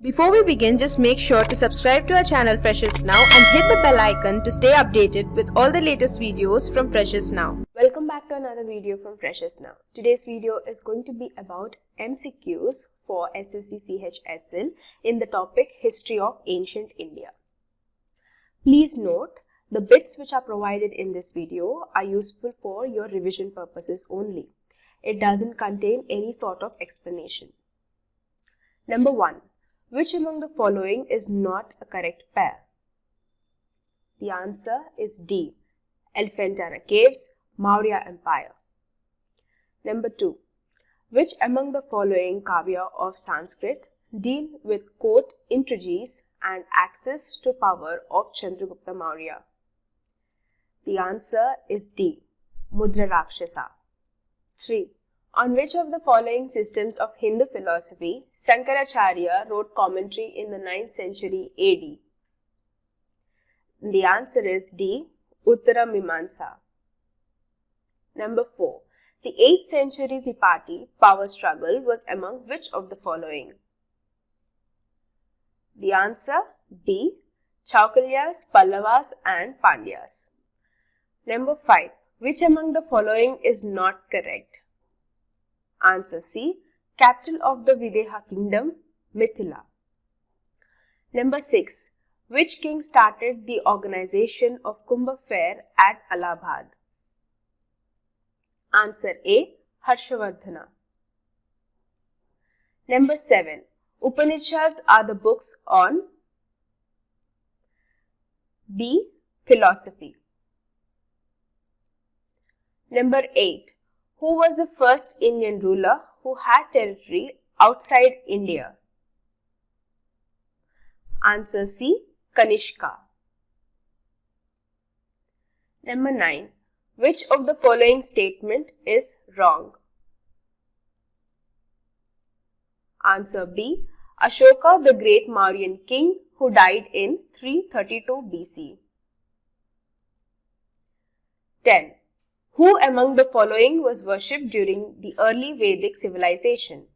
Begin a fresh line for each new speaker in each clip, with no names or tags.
Before we begin, just make sure to subscribe to our channel Freshers Now and hit the bell icon to stay updated with all the latest videos from Freshers Now.
Welcome back to another video from Freshers Now. Today's video is going to be about MCQs for SSC CHSL in the topic History of Ancient India. Please note, the bits which are provided in this video are useful for your revision purposes only. It doesn't contain any sort of explanation. Number 1. Which among the following is not a correct pair? The answer is D. Elephantine Caves, Maurya Empire. Number 2. Which among the following kavya of Sanskrit deal with court intrigues and access to power of Chandragupta Maurya? The answer is D. Mudra Rakshasa. 3. On which of the following systems of Hindu philosophy Shankaracharya wrote commentary in the 9th century AD? The answer is D. Uttara Mimamsa. Number 4. The 8th century Tripartite power struggle was among which of the following? The answer B. Chaukalyas, Pallavas and Pandyas. Number 5. Which among the following is not correct? Answer C. Capital of the Videha kingdom, Mithila. Number 6. Which king started the organization of Kumbh Fair at Allahabad? Answer A. Harshavardhana. Number 7. Upanishads are the books on B. Philosophy. Number 8. Who was the first Indian ruler who had territory outside India? Answer C. Kanishka. Number 9. Which of the following statement is wrong? Answer B. Ashoka, the great Mauryan king who died in 332 BC. 10. Who among the following was worshipped during the early Vedic civilization?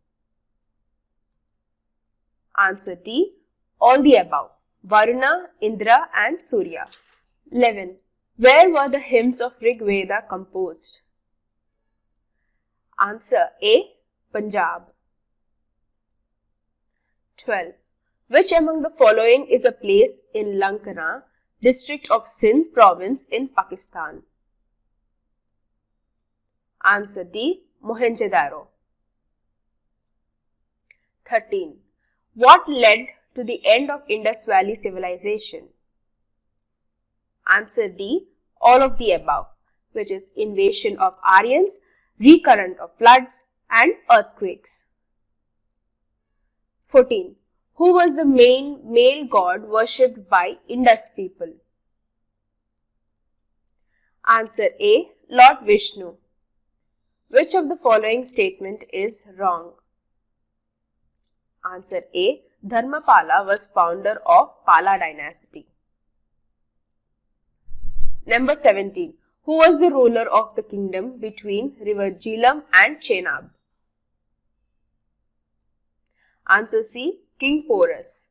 Answer D. All the above. Varuna, Indra and Surya. 11. Where were the hymns of Rig Veda composed? Answer A. Punjab. 12. Which among the following is a place in Lankana, district of Sindh province in Pakistan? Answer D. Mohenjo-daro. 13. What led to the end of Indus Valley civilization? Answer D. All of the above, which is invasion of Aryans, recurrent of floods and earthquakes. 14. Who was the main male god worshipped by Indus people? Answer A. Lord Vishnu. Which of the following statement is wrong? Answer A. Dharmapala was founder of Pala dynasty. Number 17. Who was the ruler of the kingdom between river Jhelum and Chenab? Answer C. King Porus.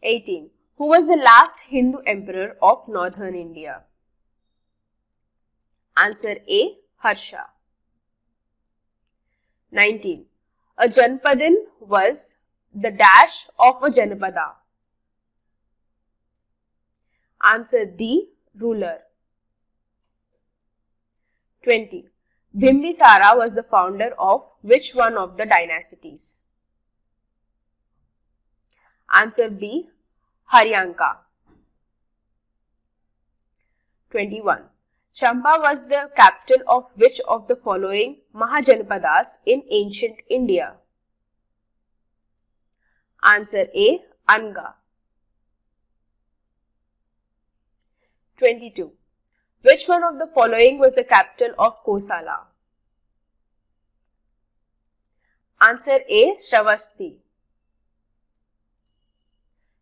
18. Who was the last Hindu emperor of northern India? Answer A. Harsha. 19. A Janpadin was the dash of a Janapada. Answer D. Ruler. 20. Bimbisara was the founder of which one of the dynasties? Answer B. Haryanka. 21. Champa was the capital of which of the following Mahajanapadas in ancient India? Answer A. Anga. 22. Which one of the following was the capital of Kosala? Answer A. Shravasti.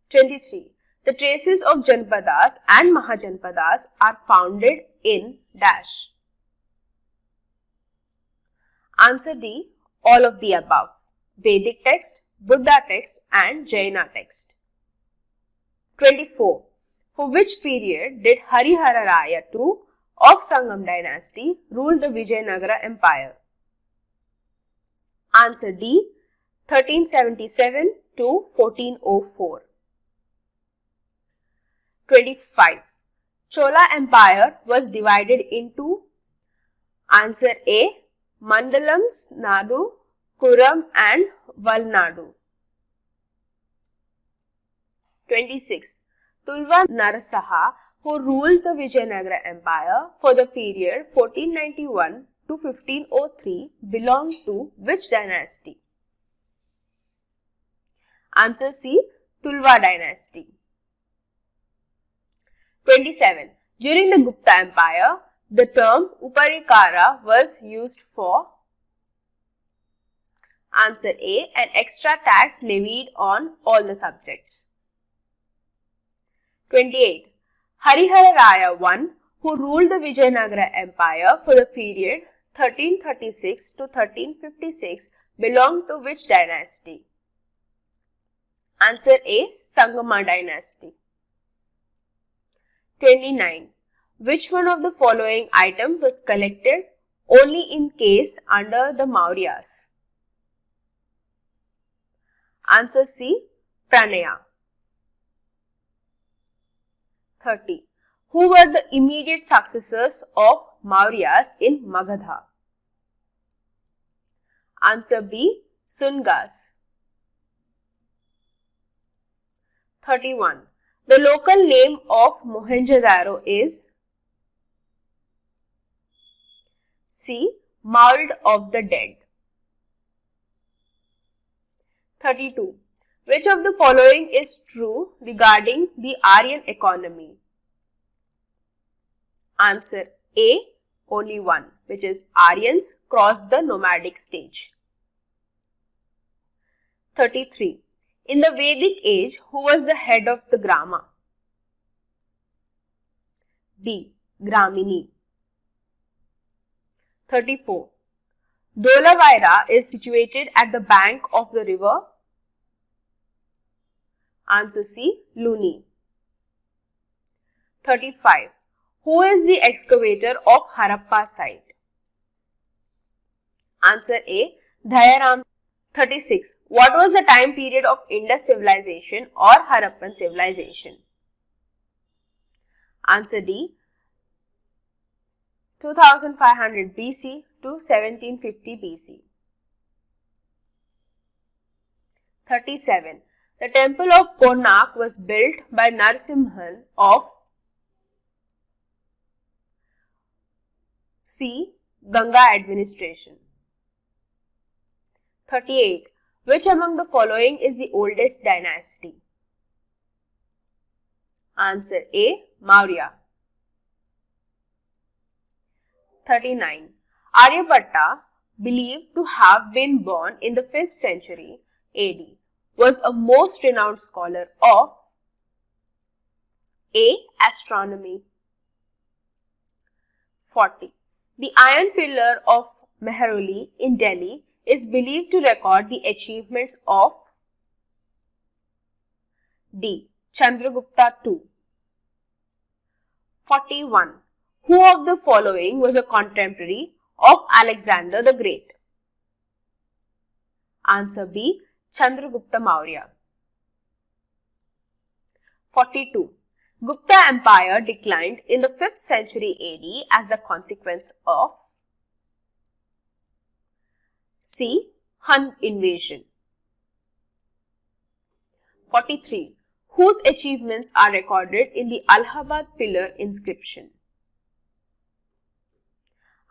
23. The traces of Janpadas and Mahajanpadas are founded in dash. Answer D. All of the above. Vedic text, Buddha text and Jaina text. 24. For which period did Harihara Raya II of Sangam dynasty rule the Vijayanagara Empire? Answer D. 1377 to 1404. 25. Chola Empire was divided into answer A. Mandalams, Nadu, Kuram and Valnadu. 26. Tulva Narasaha, who ruled the Vijayanagara Empire for the period 1491 to 1503, belonged to which dynasty? Answer C. Tulva dynasty. 27. During the Gupta Empire, the term Uparikara was used for answer A. An extra tax levied on all the subjects. 28. Harihara Raya I, who ruled the Vijayanagara Empire for the period 1336 to 1356, belonged to which dynasty? Answer A. Sangama dynasty. 29. Which one of the following item was collected only in case under the Mauryas? Answer C. Pranaya. 30. Who were the immediate successors of Mauryas in Magadha? Answer B. Sungas. 31. The local name of Mohenjo-daro is C. Mound of the Dead. 32. Which of the following is true regarding the Aryan economy? Answer A. Only one, which is Aryans crossed the nomadic stage. 33. In the Vedic age, who was the head of the Grama? B. Gramini. 34. Dholavaira is situated at the bank of the river. Answer C. Luni. 35. Who is the excavator of Harappa site? Answer A. Dayaram. 36. What was the time period of Indus civilization or Harappan civilization? Answer D. 2500 BC to 1750 BC. 37. The temple of Konark was built by Narasimhan of C. Ganga administration. 38. Which among the following is the oldest dynasty? Answer A. Maurya. 39. Aryabhatta, believed to have been born in the 5th century AD, was a most renowned scholar of A. Astronomy. 40. The Iron Pillar of Mehrauli in Delhi is believed to record the achievements of D. Chandragupta II. 41. Who of the following was a contemporary of Alexander the Great? Answer B. Chandragupta Maurya. 42. Gupta Empire declined in the 5th century AD as the consequence of C. Hun invasion. 43. Whose achievements are recorded in the Allahabad Pillar inscription?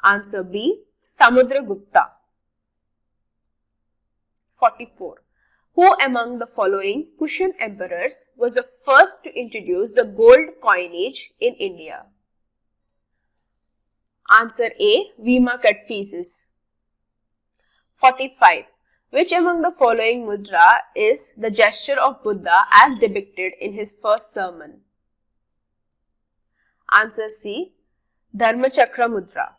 Answer B. Samudragupta. 44. Who among the following Kushan emperors was the first to introduce the gold coinage in India? Answer A. Vima Kadphises. 45. Which among the following mudra is the gesture of Buddha as depicted in his first sermon? Answer C. Dharmachakra mudra.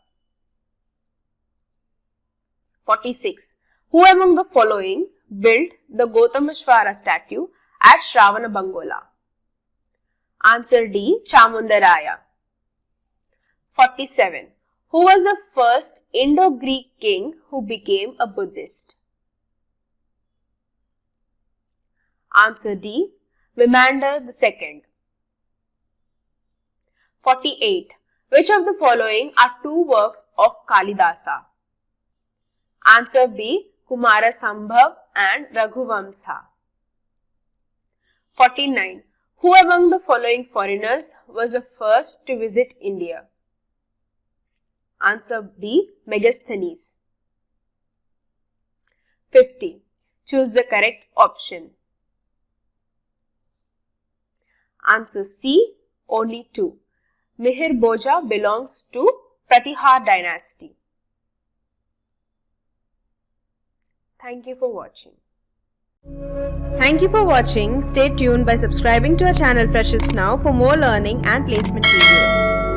46. Who among the following built the Gautameshwara statue at Shravanabangola? Answer D. Chamundaraya. 47. Who was the first Indo-Greek king who became a Buddhist? Answer D. Menander II. 48. Which of the following are two works of Kalidasa? Answer B. Kumarasambhav and Raghuvamsa. 49. Who among the following foreigners was the first to visit India? Answer B. Megasthenes. 50. Choose the correct option. Answer C. Only 2. Mihir Bhoja belongs to Pratihar dynasty. Thank you for watching.
Thank you for watching. Stay tuned by subscribing to our channel Freshers Now for more learning and placement videos.